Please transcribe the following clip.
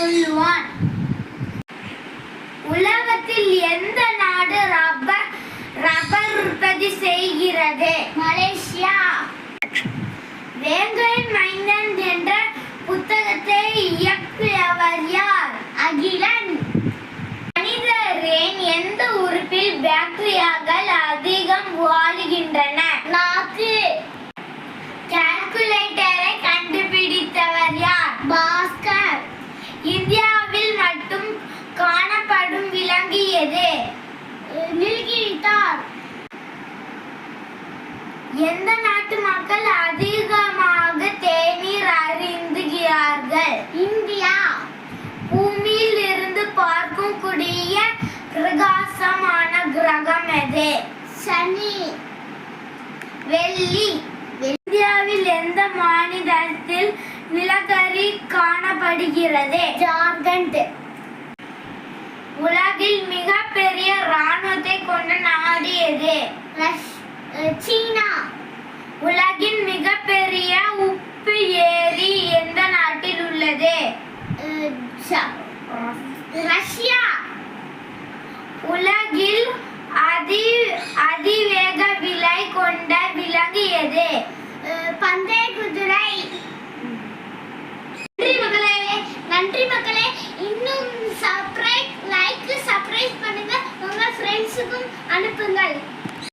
சொல்லுவான். உலகத்தில் எந்த நாடு ரப்பர் உற்பத்தி செய்கிறது? மலேசியா. வேங்கையின் மைந்தன் என்ற புத்தகத்தை இயக்கியவர் யார்? அகிலன். மனிதரின் எந்த உறுப்பில் பாக்டீரியாக்கள் அதிகம் வாழுகின்றன? நாக்கு. கால்குலேட்டரை கண்டுபிடித்தவர் யார்? பாஸ்கர். இந்தியாவில் மட்டும் காணப்படும் விலங்கு எது? நீலகிரித்தார். எந்த நாட்டு மக்கள் அதிகமாக தேநீர் அருந்துகிறார்கள்? இந்தியா. பூமியில் இருந்து பார்க்கக்கூடிய பிரகாசமான கிரகம் எது? சனி. வெள்ளி. இந்தியாவில் எந்த மாநிலத்தில் நிலக்கரி காணப்படுகிறது? ஜார்க்கண்ட். உலகில் மிகப்பெரிய இராணுவத்தை கொண்ட நாடு எது? சீனா. உலகின் மிகப்பெரிய உப்பு ஏரி எந்த நாட்டில் உள்ளது? ரஷ்யா. உலகில் அதிவேக விலை கொண்ட விலங்கு எது?